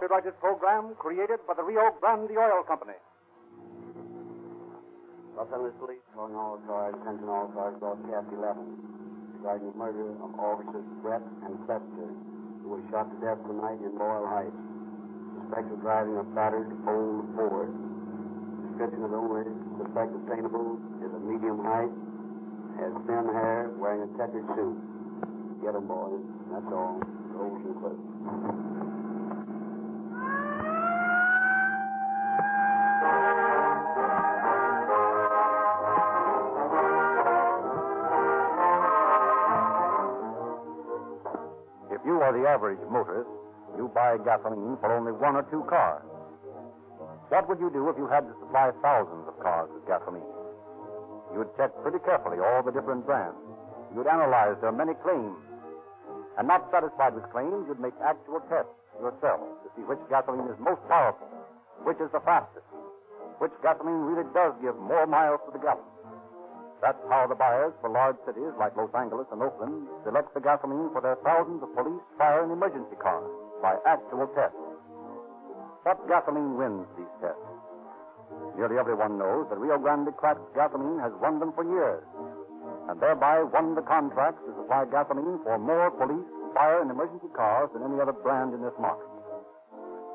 copyrighted program created by the Rio Grande Oil Company. Los Angeles Police calling all cars, attention all cars, broadcast 11. Regarding the murder of officers Brett and Chester, who was shot to death tonight in Boyle Heights. Suspected driving a battered old Ford. Description of the only suspect obtainable is a medium height, has thin hair, wearing a checkered suit. Get 'em, boys. That's all. Roll some clips. If you are the average motorist, you buy gasoline for only one or two cars. What would you do if you had to supply thousands of cars with gasoline? You would check pretty carefully all the different brands. You'd analyze their many claims. And not satisfied with claims, you'd make actual tests yourself to see which gasoline is most powerful, which is the fastest, which gasoline really does give more miles to the gallon. That's how the buyers for large cities like Los Angeles and Oakland select the gasoline for their thousands of police, fire, and emergency cars by actual tests. What gasoline wins these tests? Nearly everyone knows that Rio Grande cracked gasoline has won them for years, and thereby won the contracts to supply gasoline for more police, fire, and emergency cars than any other brand in this market.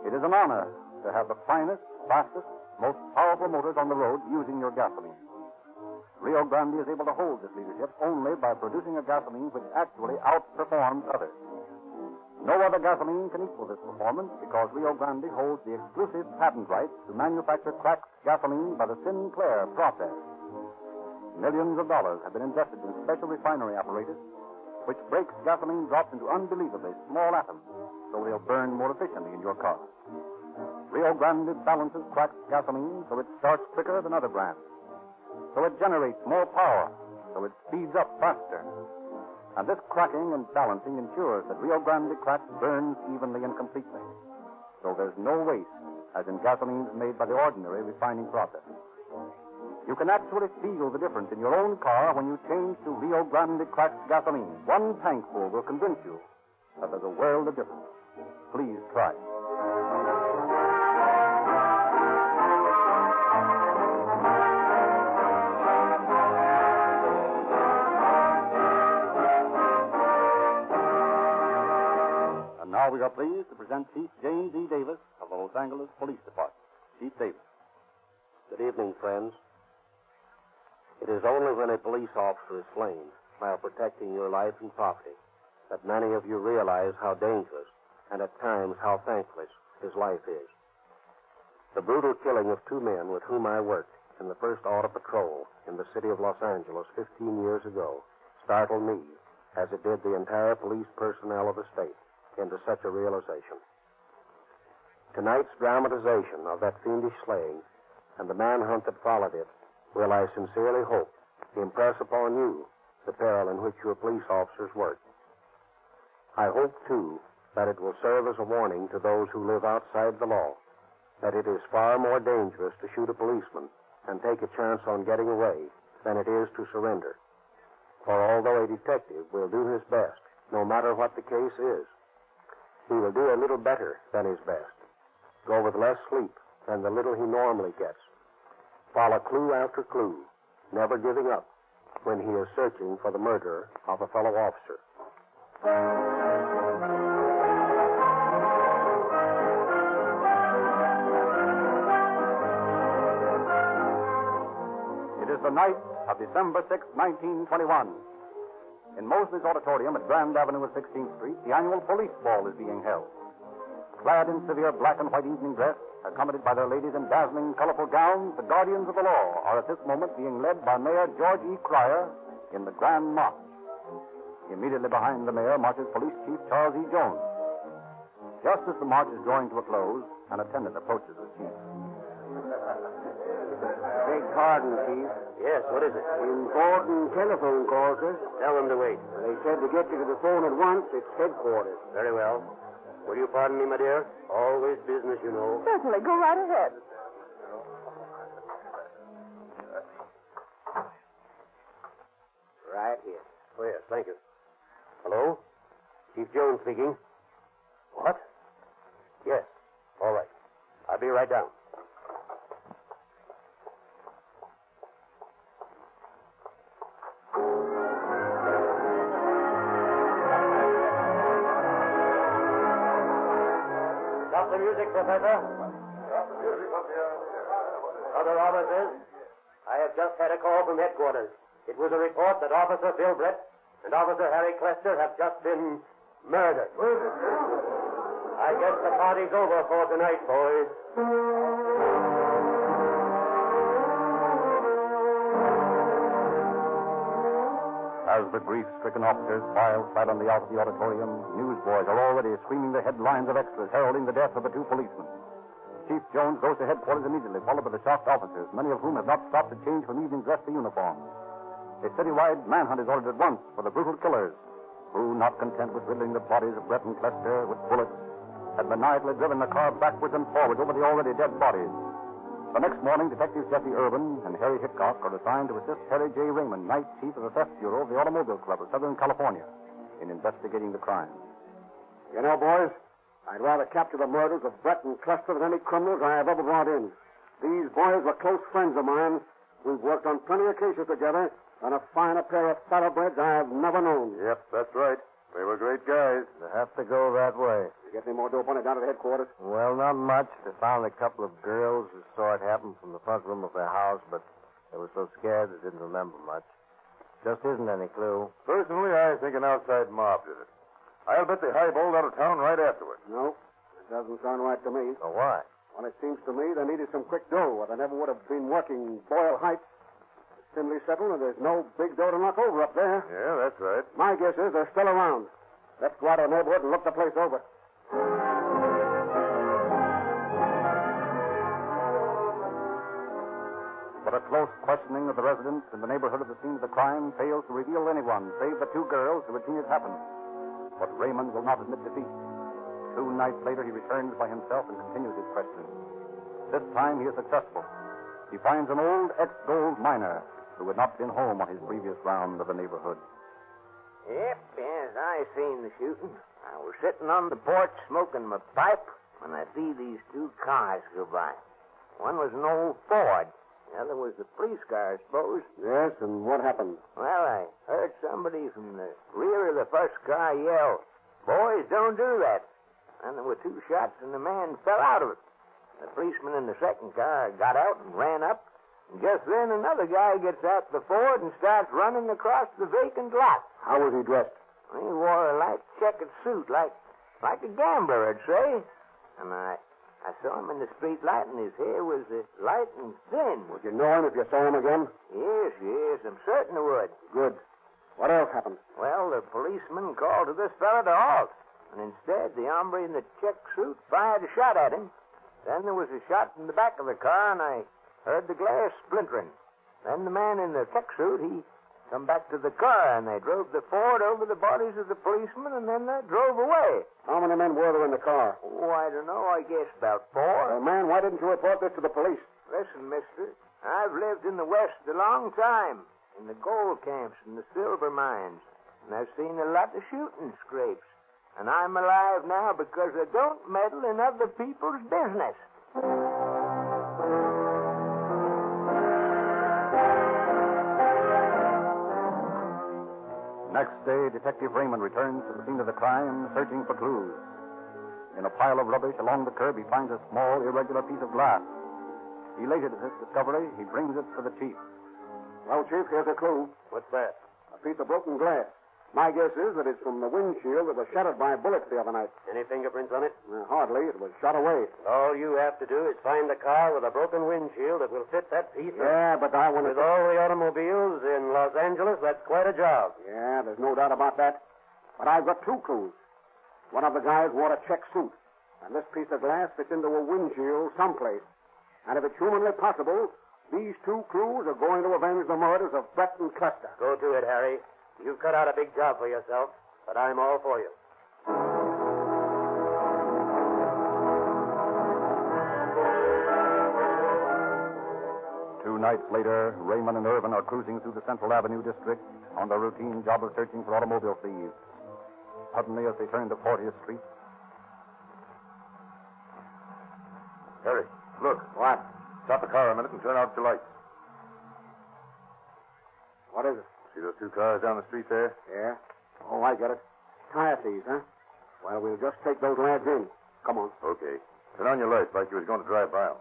It is an honor to have the finest, fastest, most powerful motors on the road using your gasoline. Rio Grande is able to hold this leadership only by producing a gasoline which actually outperforms others. No other gasoline can equal this performance because Rio Grande holds the exclusive patent rights to manufacture cracked gasoline by the Sinclair process. Millions of dollars have been invested in special refinery apparatus which breaks gasoline drops into unbelievably small atoms so they'll burn more efficiently in your car. Rio Grande balances cracked gasoline so it starts quicker than other brands. So it generates more power, so it speeds up faster. And this cracking and balancing ensures that Rio Grande crack burns evenly and completely. So there's no waste, as in gasolines made by the ordinary refining process. You can actually feel the difference in your own car when you change to Rio Grande cracked gasoline. One tankful will convince you that there's a world of difference. Please try it. Now we are pleased to present Chief James E. Davis of the Los Angeles Police Department. Chief Davis. Good evening, friends. It is only when a police officer is slain while protecting your life and property that many of you realize how dangerous and at times how thankless his life is. The brutal killing of two men with whom I worked in the first Auto Patrol in the city of Los Angeles 15 years ago startled me, as it did the entire police personnel of the state, into such a realization. Tonight's dramatization of that fiendish slaying and the manhunt that followed it will, I sincerely hope, impress upon you the peril in which your police officers work. I hope, too, that it will serve as a warning to those who live outside the law that it is far more dangerous to shoot a policeman and take a chance on getting away than it is to surrender. For although a detective will do his best, no matter what the case is, he will do a little better than his best, go with less sleep than the little he normally gets, follow clue after clue, never giving up when he is searching for the murderer of a fellow officer. It is the night of December 6, 1921. In Mosley's Auditorium at Grand Avenue and 16th Street, the annual police ball is being held. Clad in severe black and white evening dress, accompanied by their ladies in dazzling, colorful gowns, the guardians of the law are at this moment being led by Mayor George E. Cryer in the Grand March. Immediately behind the mayor marches Police Chief Charles E. Jones. Just as the march is drawing to a close, an attendant approaches the chief. Beg pardon, Chief. Yes, what is it? Important telephone call, sir. Tell them to wait. They said to get you to the phone at once. It's headquarters. Very well. Will you pardon me, my dear? Always business, you know. Certainly. Go right ahead. Right here. Oh, yes, thank you. Hello? Chief Jones speaking. What? Yes. All right. I'll be right down. Stop the music, Professor. Stop the music up here. Other officers, I have just had a call from headquarters. It was a report that Officer Bill Brett and Officer Harry Clester have just been murdered. I guess the party's over for tonight, boys. As the grief-stricken officers file silently out of the auditorium, newsboys are already screaming the headlines of extras heralding the death of the two policemen. Chief Jones goes to headquarters immediately, followed by the shocked officers, many of whom have not stopped to change from evening dress to uniform. A citywide manhunt is ordered at once for the brutal killers, who, not content with riddling the bodies of Brett and Clester with bullets, had maniacally driven the car backwards and forwards over the already dead bodies. The next morning, Detectives Jesse Urban and Harry Hickok are assigned to assist Harry J. Raymond, night chief of the Theft Bureau of the Automobile Club of Southern California, in investigating the crime. You know, boys, I'd rather capture the murders of Brett and Clester than any criminals I have ever brought in. These boys were close friends of mine. We've worked on plenty of cases together, and a finer pair of thoroughbreds I have never known. Yep, that's right. They were great guys. You have to go that way. You get any more dope on it down at headquarters? Well, not much. They found a couple of girls who saw it happen from the front room of their house, but they were so scared they didn't remember much. Just isn't any clue. Personally, I think an outside mob did it. I'll bet they highballed out of town right afterward. No, it doesn't sound right to me. So why? Well, it seems to me they needed some quick dough, or they never would have been working Boyle Heights. It's thinly settled, and there's no big dough to knock over up there. Yeah, that's right. My guess is they're still around. Let's go out of the neighborhood and look the place over. But a close questioning of the residents in the neighborhood of the scene of the crime fails to reveal anyone save the two girls who had seen it happen. But Raymond will not admit defeat. 2 nights later, he returns by himself and continues his questioning. This time, he is successful. He finds an old ex-gold miner who had not been home on his previous round of the neighborhood. Yep, yes, I seen the shooting. I was sitting on the porch smoking my pipe when I see these 2 cars go by. One was an old Ford. The other was the police car, I suppose. Yes, and what happened? Well, I heard somebody from the rear of the first car yell, "Boys, don't do that." And there were 2 shots, and the man fell out of it. The policeman in the second car got out and ran up. And just then, another guy gets out the Ford and starts running across the vacant lot. How was he dressed? He wore a light checkered suit, like a gambler, I'd say. And I saw him in the street light, and his hair was light and thin. Would you know him if you saw him again? Yes, I'm certain I would. Good. What else happened? Well, the policeman called to this fella to halt. And instead, the hombre in the check suit fired a shot at him. Then there was a shot in the back of the car, and I heard the glass splintering. Then the man in the check suit, he come back to the car, and they drove the Ford over the bodies of the policemen, and then they drove away. How many men were there in the car? Oh, I don't know. I guess about 4. Well, man, why didn't you report this to the police? Listen, mister, I've lived in the West a long time, in the gold camps and the silver mines, and I've seen a lot of shooting scrapes. And I'm alive now because I don't meddle in other people's business. Next day, Detective Raymond returns to the scene of the crime, searching for clues. In a pile of rubbish along the curb, he finds a small, irregular piece of glass. Elated at this discovery, he brings it to the chief. Well, Chief, here's a clue. What's that? A piece of broken glass. My guess is that it's from the windshield that was shattered by bullets the other night. Any fingerprints on it? Hardly. It was shot away. All you have to do is find a car with a broken windshield that will fit that piece. Yeah, but I want to... With all the automobiles in Los Angeles, that's quite a job. Yeah, there's no doubt about that. But I've got 2 clues. One of the guys wore a check suit, and this piece of glass fits into a windshield someplace. And if it's humanly possible, these 2 clues are going to avenge the murders of Brett and Clester. Go to it, Harry. You've cut out a big job for yourself, but I'm all for you. 2 nights later, Raymond and Irvin are cruising through the Central Avenue district on their routine job of searching for automobile thieves. Suddenly, as they turn to 40th Street, Harry, look. What? Stop the car a minute and turn out the lights. What is it? See those two cars down the street there? Yeah? Oh, I get it. Tire thieves, huh? Well, we'll just take those lads in. Come on. Okay. Turn on your lights like you was going to drive by them.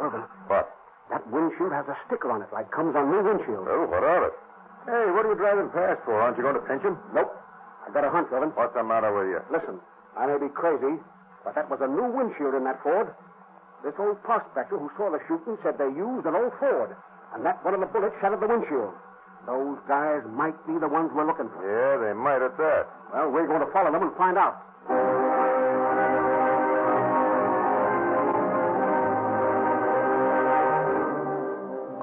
Irvin, What? that windshield has a sticker on it like comes on new windshield. Oh, what of it? Hey, what are you driving past for? Aren't you going to pinch him? Nope. I got a hunch, Irvin. What's the matter with you? Listen, I may be crazy, but that was a new windshield in that Ford. This old prospector who saw the shooting said they used an old Ford, and that one of the bullets shattered the windshield. Those guys might be the ones we're looking for. Yeah, they might at that. Well, we're going to follow them and find out.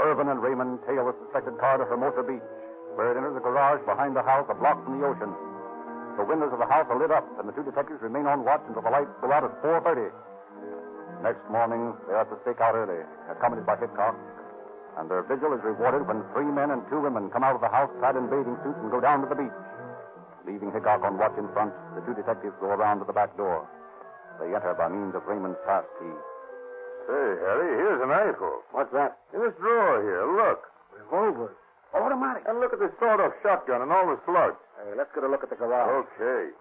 Irvin and Raymond tail the suspected car to Hermosa Beach, where it enters a garage behind the house a block from the ocean. The windows of the house are lit up, and the two detectives remain on watch until the lights go out at 4:30. Next morning, they are at the stake out early, accompanied by Hickok, and their vigil is rewarded when 3 men and 2 women come out of the house clad in bathing suits and go down to the beach. Leaving Hickok on watch in front, the 2 detectives go around to the back door. They enter by means of Raymond's pass key. Say, Harry, here's an rifle. What's that? In this drawer here, look. Revolver. Automatic. And look at this sawed-off shotgun and all the slugs. Hey, let's get a look at the garage. Okay.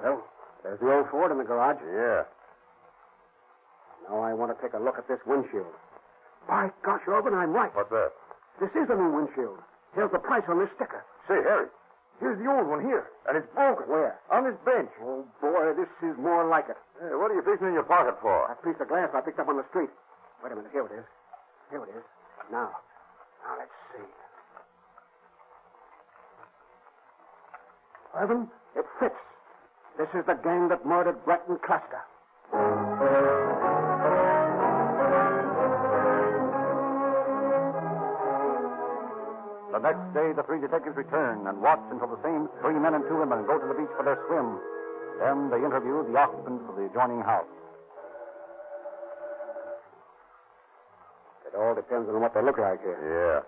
Well, there's the old Ford in the garage. Yeah. Now I want to take a look at this windshield. By gosh, Irvin, I'm right. What's that? This is a new windshield. Here's the price on this sticker. Say, Harry, here's the old one here, and it's broken. Where? On this bench. Oh, boy, this is more like it. Hey, what are you fixing in your pocket for? That piece of glass I picked up on the street. Wait a minute. Here it is. Here it is. Now, let's see. Irvin, it fits. This is the gang that murdered Brett and Cluster. The next day, the 3 detectives return and watch until the same 3 men and 2 women go to the beach for their swim. Then they interview the occupants of the adjoining house. It all depends on what they look like here. Yeah.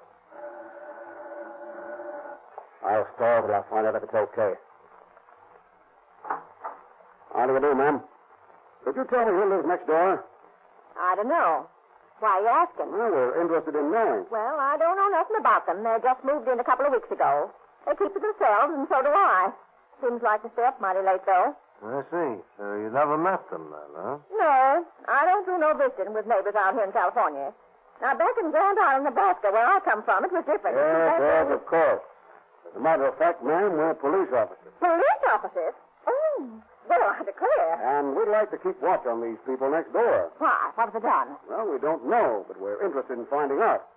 I'll stall till I find out if it's okay. How do you do, ma'am? Could you tell me who lives next door? I don't know. Why are you asking? Well, we're interested in knowing. Well, I don't know nothing about them. They just moved in a couple of weeks ago. They keep to themselves, and so do I. Seems like to stay up mighty late, though. I see. So you never met them then, huh? No, I don't do no visiting with neighbors out here in California. Now, back in Grand Island, Nebraska, where I come from, it was different. Yes, of course. As a matter of fact, ma'am, we're police officers. Police officers? Oh, well, I declare. And we'd like to keep watch on these people next door. Why? What have they done? Well, we don't know, but we're interested in finding out.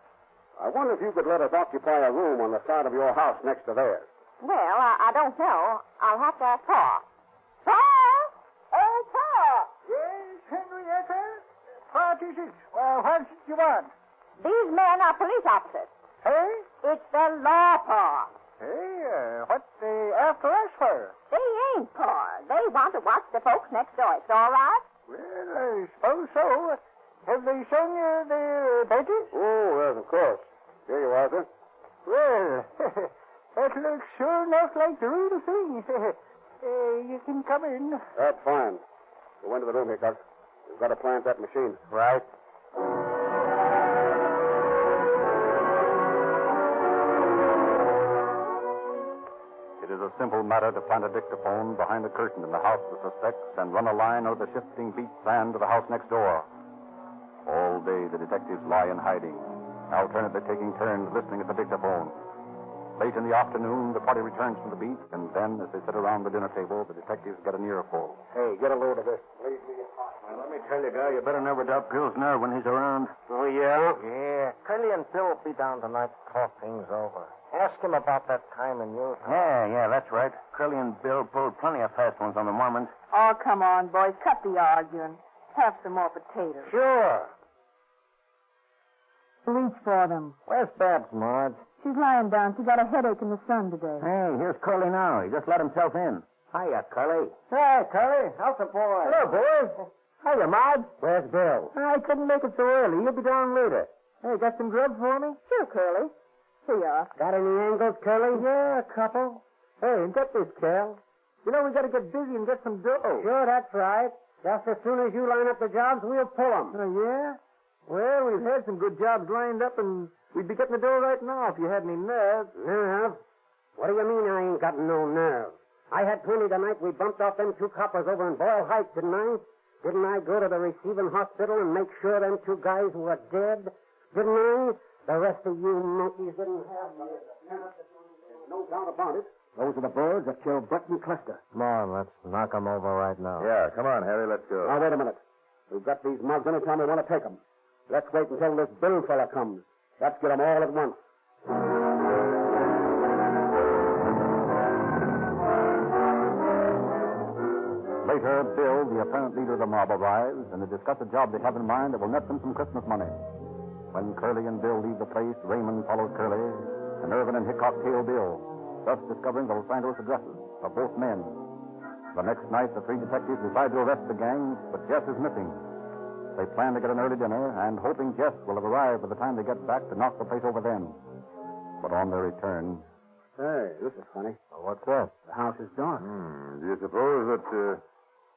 I wonder if you could let us occupy a room on the side of your house next to theirs. Well, I don't know. I'll have to ask Pa. Pa? Oh, Pa! Yes, Henrietta? What is it? Well, what is it you want? These men are police officers. Hey? It's the law, Pa. Hey, what they after us for? They ain't, Pa. They want to watch the folks next door. It's all right? Well, I suppose so. Have they shown you their papers? Oh, yes, of course. Here you are, sir. Well, that looks sure enough like the real thing. You can come in. That's fine. Go into the room here, Cox. We've got to plant that machine. Right. It is a simple matter to plant a dictaphone behind a curtain in the house of the suspects and run a line over the shifting beach sand to the house next door. All day the detectives lie in hiding, alternately taking turns listening at the dictaphone. Late in the afternoon, the party returns from the beach, and then, as they sit around the dinner table, the detectives get an earful. Hey, get a load of this. Well, let me tell you, guy, you better never doubt Bill's nerve when he's around. Oh, yeah? Yeah. Curly and Bill will be down tonight to talk things over. Ask him about that time in Utah. Yeah, that's right. Curly and Bill pulled plenty of fast ones on the Mormons. Oh, come on, boys. Cut the arguing. Have some more potatoes. Sure. Reach for them. Where's Babs, Marge? She's lying down. She got a headache in the sun today. Hey, here's Curly now. He just let himself in. Hiya, Curly. Hey, Curly. How's the boy? Hello, boys. Hiya, Marge. Where's Bill? I couldn't make it so early. You'll be down later. Hey, got some grub for me? Sure, Curly. Here you are. Got any angles, Curly? Yeah, a couple. Hey, and get this, Cal. You know, we got to get busy and get some dough. Sure, that's right. Just as soon as you line up the jobs, we'll pull them. Oh, yeah? Well, we've had some good jobs lined up, and we'd be getting the dough right now if you had any nerve. Nerve? What do you mean I ain't got no nerve? I had plenty the night we bumped off them two coppers over in Boyle Heights, didn't I? Didn't I go to the receiving hospital and make sure them two guys were dead? Didn't I? The rest of you monkeys didn't have There's no doubt about it. Those are the birds that killed Brett and Cluster. Come on, let's knock 'em over right now. Yeah, come on, Harry, let's go. Now, wait a minute. We've got these mugs anytime we want to take 'em. Let's wait until this Bill fella comes. Let's get 'em all at once. Later, Bill, the apparent leader of the mob, arrives, and they discuss a job they have in mind that will net them some Christmas money. When Curly and Bill leave the place, Raymond follows Curly, and Irvin and Hickok tail Bill, thus discovering the Los Angeles addresses of both men. The next night, the three detectives decide to arrest the gang, but Jess is missing. They plan to get an early dinner, and hoping Jess will have arrived by the time they get back to knock the place over then. But on their return... Hey, this is funny. What's that? The house is dark. Do you suppose that,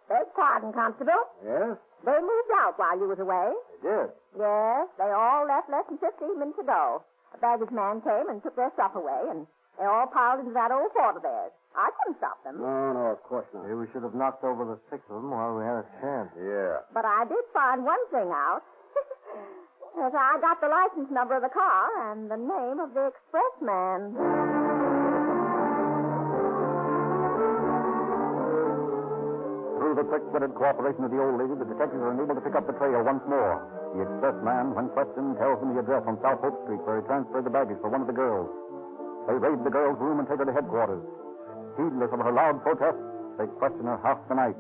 Beg pardon, Constable. Yes? They moved out while you was away. They did. Yes, they all left less than 15 minutes ago. A baggage man came and took their stuff away, and they all piled into that old Ford of theirs. I couldn't stop them. No, of course not. Maybe we should have knocked over the 6 of them while we had a chance. yeah. But I did find one thing out. Yes, I got the license number of the car and the name of the expressman. Through the quick-witted cooperation of the old lady, the detectives are enabled to pick up the trail once more. The expressman, when questioned, tells them the address on South Hope Street where he transferred the baggage for one of the girls. They raid the girl's room and take her to headquarters. Heedless of her loud protests, they question her half the night.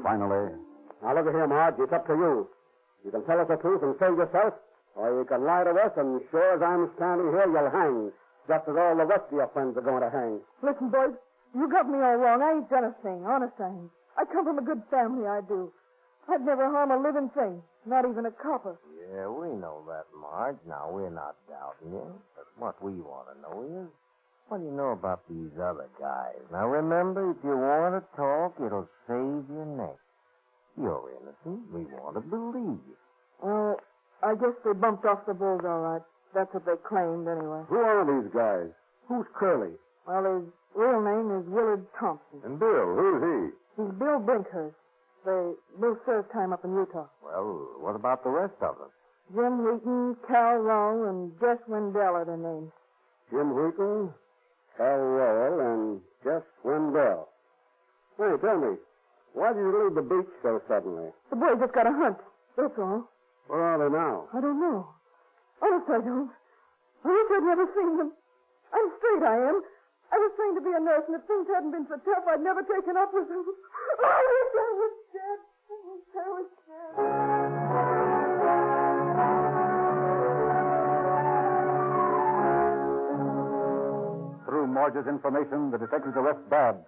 Finally... Now, look at here, Marge. It's up to you. You can tell us the truth and save yourself, or you can lie to us, and sure as I'm standing here, you'll hang, just as all the rest of your friends are going to hang. Listen, boys, you got me all wrong. I ain't done a thing. Honest, I ain't. I come from a good family, I do. I'd never harm a living thing, not even a copper. Yeah, we know that, Marge. Now, we're not doubting you. But what we want to know is, what do you know about these other guys? Now, remember, if you want to talk, it'll save your neck. You're innocent. We want to believe you. Well, I guess they bumped off the bulls all right. That's what they claimed, anyway. Who are these guys? Who's Curly? Well, his real name is Willard Thompson. And Bill, who's he? He's Bill Brinkhurst. They both served time up in Utah. Well, what about the rest of them? Jim Wheaton, Cal Rowe, and Jess Wendell are their names. Jim Wheaton, Cal Rowell, and Jess Wendell. Hey, tell me, why did you leave the beach so suddenly? The boys just got a hunt. That's all. Where are they now? I don't know. Honest, I don't. I wish I'd never seen them. I'm straight, I am. I was trained to be a nurse, and if things hadn't been so tough, I'd never taken up with them. Oh, I wish I was dead. I wish I was dead. Through Marge's information, the detectives arrest Babs.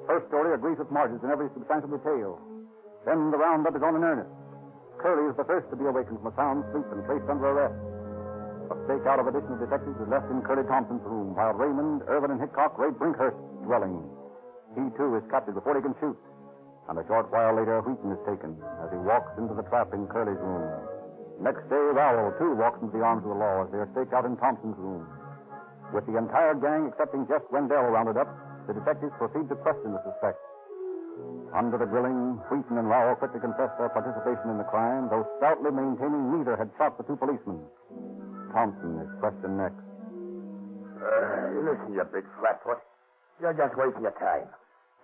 Her story agrees with Marge's in every substantial detail. Then the roundup is on in earnest. Curly is the first to be awakened from a sound sleep and placed under arrest. A stakeout of additional detectives is left in Curly Thompson's room, while Raymond, Irvin, and Hickok raid Brinkhurst's dwelling. He, too, is captured before he can shoot. And a short while later, Wheaton is taken as he walks into the trap in Curly's room. Next day, Rowell, too, walks into the arms of the law as they are staked out in Thompson's room. With the entire gang, excepting Jess Wendell, rounded up, the detectives proceed to question the suspect. Under the grilling, Wheaton and Rowell quickly confess their participation in the crime, though stoutly maintaining neither had shot the two policemen. Thompson is questioned next. Listen, you big flatfoot. You're just wasting your time.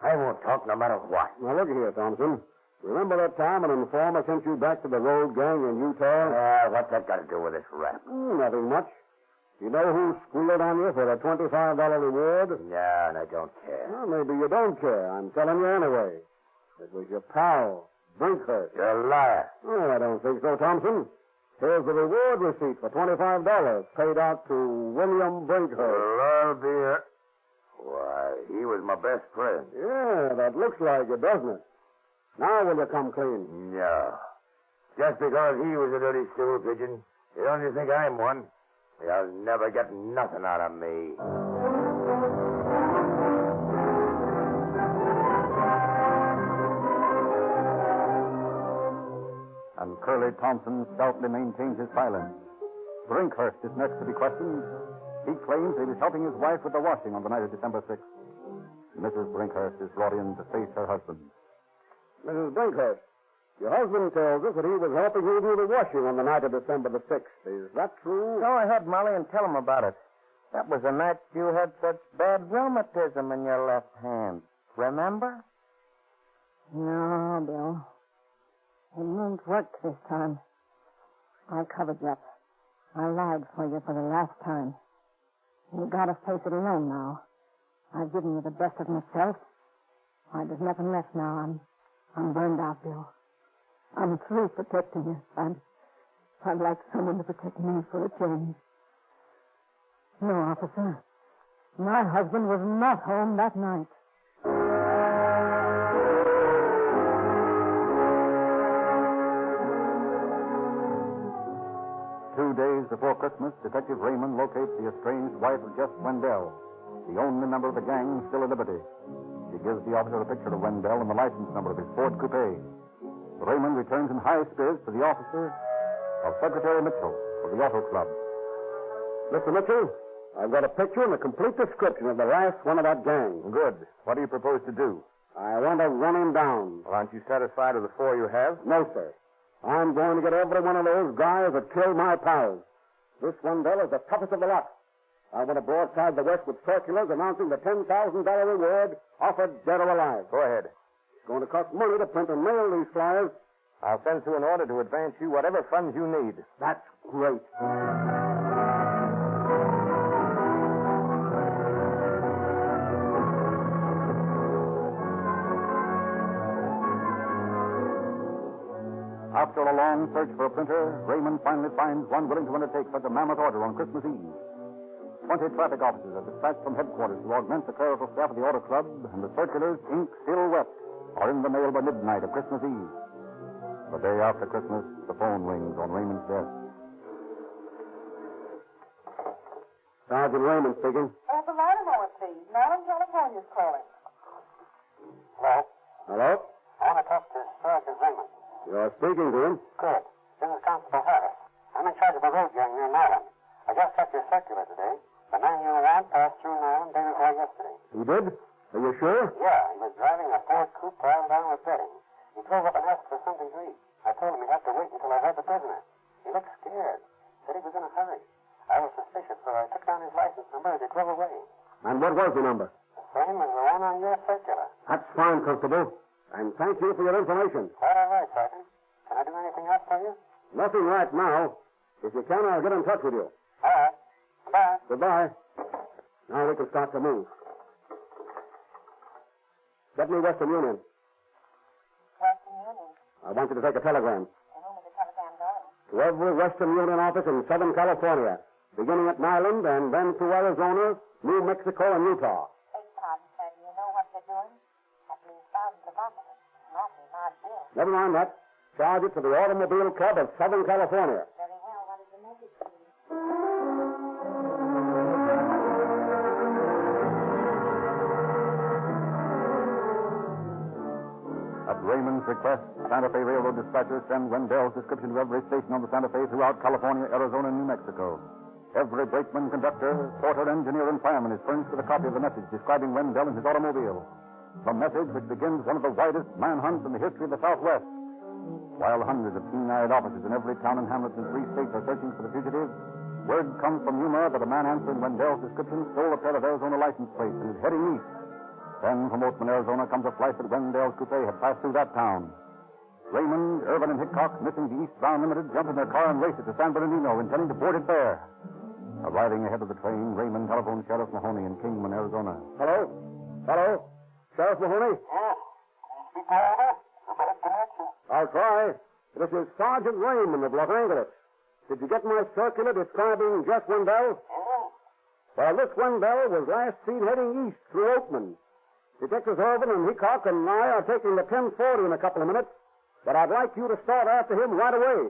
I won't talk no matter what. Now, look here, Thompson. Remember that time an informer sent you back to the road gang in Utah? What's that got to do with this rap? Nothing much. You know who squealed on you for the $25 reward? Yeah, and I don't care. Well, maybe you don't care. I'm telling you anyway. It was your pal, Brinkhurst. You're a liar. Oh, I don't think so, Thompson. Here's the reward receipt for $25 paid out to William Brinkhurst. Well, I'll be a... Why, he was my best friend. Yeah, that looks like it, doesn't it? Now will you come clean? No. Just because he was a dirty stool pigeon, you don't you think I'm one? You'll never get nothing out of me. And Curly Thompson stoutly maintains his silence. Brinkhurst is next to be questioned. He claims he was helping his wife with the washing on the night of December 6th. Mrs. Brinkhurst is brought in to face her husband. Mrs. Brinkhurst, your husband tells us that he was helping you do the washing on the night of December the 6th. Is that true? Go ahead, Molly, and tell him about it. That was the night you had such bad rheumatism in your left hand. Remember? No, Bill. It won't work this time. I covered you up. I lied for you for the last time. You gotta face it alone now. I've given you the best of myself. Why, there's nothing left now. I'm burned out, Bill. I'm through protecting you. I'd like someone to protect me for a change. No, officer. My husband was not home that night. 2 days before Christmas, Detective Raymond locates the estranged wife of Jeff Wendell, the only member of the gang still at liberty. He gives the officer a picture of Wendell and the license number of his Ford coupe. Raymond returns in high spirits to the officer of Secretary Mitchell of the Auto Club. Mr. Mitchell, I've got a picture and a complete description of the last one of that gang. Good. What do you propose to do? I want to run him down. Well, aren't you satisfied with the 4 you have? No, sir. I'm going to get every one of those guys that killed my pals. This Wendell is the toughest of the lot. I want to broadside the West with circulars announcing the $10,000 reward offered dead or alive. Go ahead. It's going to cost money to print and mail these flyers. I'll send through an order to advance you whatever funds you need. That's great. After a long search for a printer, Raymond finally finds one willing to undertake such a mammoth order on Christmas Eve. 20 traffic officers are dispatched from headquarters to augment the clerical staff of the Auto Club, and the circulars, ink still wet, are in the mail by midnight of Christmas Eve. The day after Christmas, the phone rings on Raymond's desk. Sergeant Raymond speaking. Oh, the line a moment, please. Maryland, California's calling. Hello? Hello? I want to talk to Sergeant Raymond. You're speaking to him. Good. This is Constable Harris. I'm in charge of a road gang near Maryland. I just checked your circular today. The man you want passed through Maryland day before yesterday. He did? Are you sure? Yeah, he was driving a Ford coupe piled down with bedding. He drove up and asked for something to eat. I told him he'd have to wait until I heard the prisoner. He looked scared. Said he was in a hurry. I was suspicious, so I took down his license number and he drove away. And what was the number? The same as the one on your circular. That's fine, Constable. And thank you for your information. Quite all right, Sergeant. Can I do anything else for you? Nothing right now. If you can, I'll get in touch with you. All right. Goodbye. Goodbye. Now we can start to move. Get me Western Union. Western Union. I want you to take a telegram. To whom is the telegram going? To every Western Union office in Southern California, beginning at Maryland and then to Arizona, New Mexico, and Utah. Beg pardon, sir. Do you know what they're doing? That means thousands of officers. Awfully large bill. Never mind that. Charge it to the Automobile Club of Southern California. Very well. What is the message, please? At Raymond's request, Santa Fe Railroad dispatchers send Wendell's description to every station on the Santa Fe throughout California, Arizona, and New Mexico. Every brakeman, conductor, porter, engineer, and fireman is furnished with a copy of the message describing Wendell and his automobile. The message which begins one of the widest manhunts in the history of the Southwest. While hundreds of keen-eyed officers in every town and hamlet in 3 states are searching for the fugitive, word comes from Yuma that a man answering Wendell's description stole a pair of Arizona license plates and is heading east. Then from Oatman, Arizona, comes a flight that Wendell's coupe had passed through that town. Raymond, Irvin, and Hickok, missing the eastbound limited, jump in their car and race it to San Bernardino, intending to board it there. Arriving ahead of the train, Raymond telephones Sheriff Mahoney in Kingman, Arizona. Hello? Hello? Sheriff Mahoney? Yes. Can you speak louder? I'm out of connection. I'll try. This is Sergeant Raymond of Los Angeles. Did you get my circular describing Jeff Wendell? Yes. Well, this Wendell was last seen heading east through Oatman. Detectives Orvin and Hickok and I are taking the 1040 in a couple of minutes, but I'd like you to start after him right away.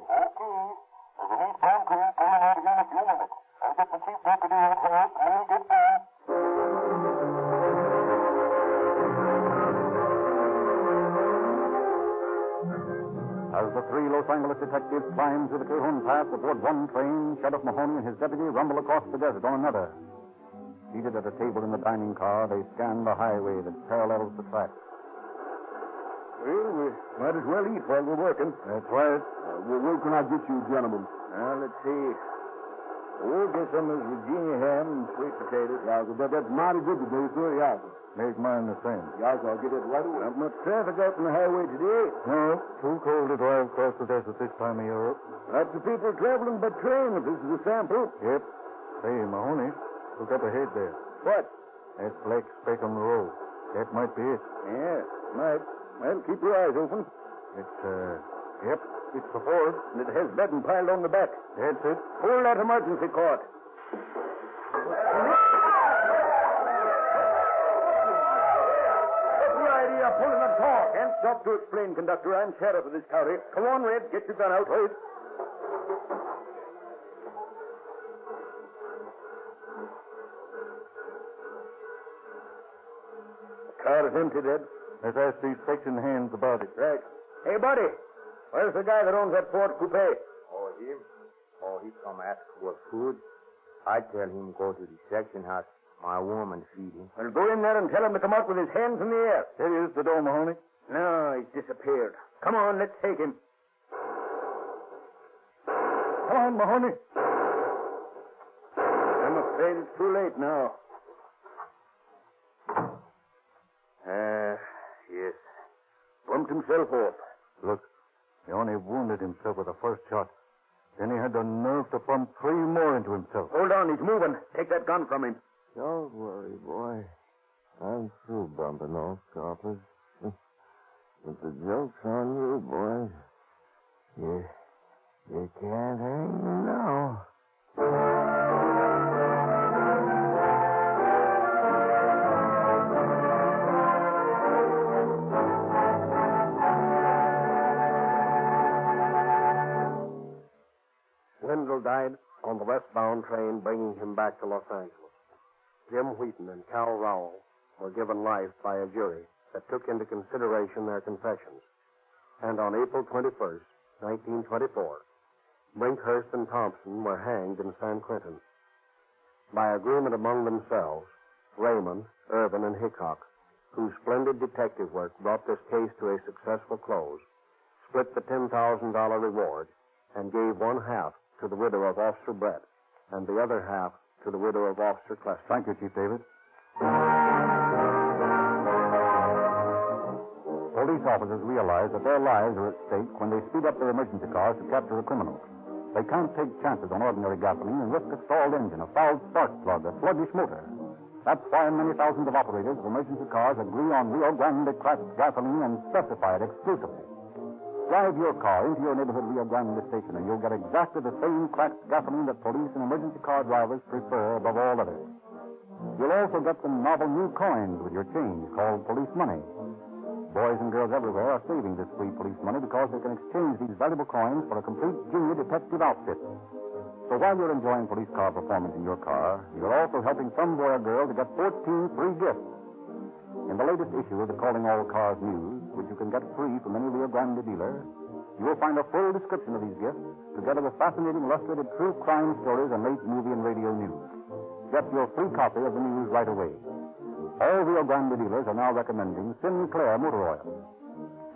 As the three Los Angeles detectives climbed through the Cajon Pass aboard one train, Sheriff Mahoney and his deputy rumbled across the desert on another. Seated at a table in the dining car, they scanned the highway that parallels the track. Well, we might as well eat while we're working. That's right. Where can I get you, gentlemen? Let's see. We'll get some of this Virginia ham and sweet potatoes. Yeah, that's mighty good today, sir. Yeah, sir. Make mine the same. Yeah, I'll get it right away. Not much traffic out on the highway today. No, too cold to drive across the desert this time of year. Lots of people traveling by train, if this is a sample. Yep. Hey, Mahoney, look up ahead there. What? That black speck on the road. That might be it. Yeah, might. Well, keep your eyes open. Yep, it's the Ford. And it has bedding piled on the back. That's it. Pull that emergency cord. What's the idea of pulling the cord? Can't stop to explain, conductor. I'm sheriff of this county. Come on, Red. Get your gun out. Wait. The car is empty, Red. Let's ask these section hands about it. Right. Hey, buddy. Where's the guy that owns that Ford coupe? Oh, him? Oh, he come ask for food. I tell him go to the section house. My woman feed him. Well, go in there and tell him to come out with his hands in the air. Here he is, the door, Mahoney. No, he's disappeared. Come on, let's take him. Come on, Mahoney. I'm afraid it's too late now. Yes. Bumped himself off. Look, he only wounded himself with the first shot. Then he had the nerve to pump 3 more into himself. Hold on, he's moving. Take that gun from him. Don't worry, boy. I'm through bumping off coppers. But the joke's on you, boy. You can't hang me now. Wendell died on the westbound train bringing him back to Los Angeles. Jim Wheaton and Cal Rowell were given life by a jury that took into consideration their confessions. And on April 21st, 1924, Brinkhurst and Thompson were hanged in San Quentin. By agreement among themselves, Raymond, Irvin, and Hickok, whose splendid detective work brought this case to a successful close, split the $10,000 reward and gave one half to the widow of Officer Brett and the other half to the widow of Officer Clester. Thank you, Chief Davis. Police officers realize that their lives are at stake when they speed up their emergency cars to capture a criminal. They can't take chances on ordinary gasoline and risk a stalled engine, a foul spark plug, a sluggish motor. That's why many thousands of operators of emergency cars agree on Rio Grande cracked gasoline and specify it exclusively. Drive your car into your neighborhood Rio Grande station and you'll get exactly the same cracked gasoline that police and emergency car drivers prefer above all others. You'll also get some novel new coins with your change called police money. Boys and girls everywhere are saving this free police money because they can exchange these valuable coins for a complete junior detective outfit. So while you're enjoying police car performance in your car, you're also helping some boy or girl to get 14 free gifts. In the latest issue of the Calling All Cars News, which you can get free from any Rio Grande dealer, you will find a full description of these gifts, together with fascinating illustrated true crime stories and late movie and radio news. Get your free copy of the news right away. All Rio Grande dealers are now recommending Sinclair motor oil.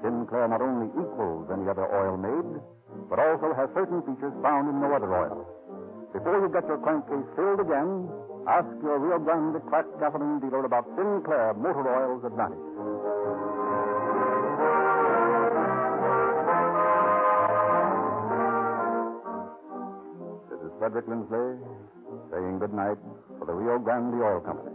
Sinclair not only equals any other oil made, but also has certain features found in no other oil. Before you get your crankcase filled again, ask your Rio Grande cracked gasoline dealer about Sinclair motor oil's advantage. This is Frederick Lindsley saying good night for the Rio Grande Oil Company.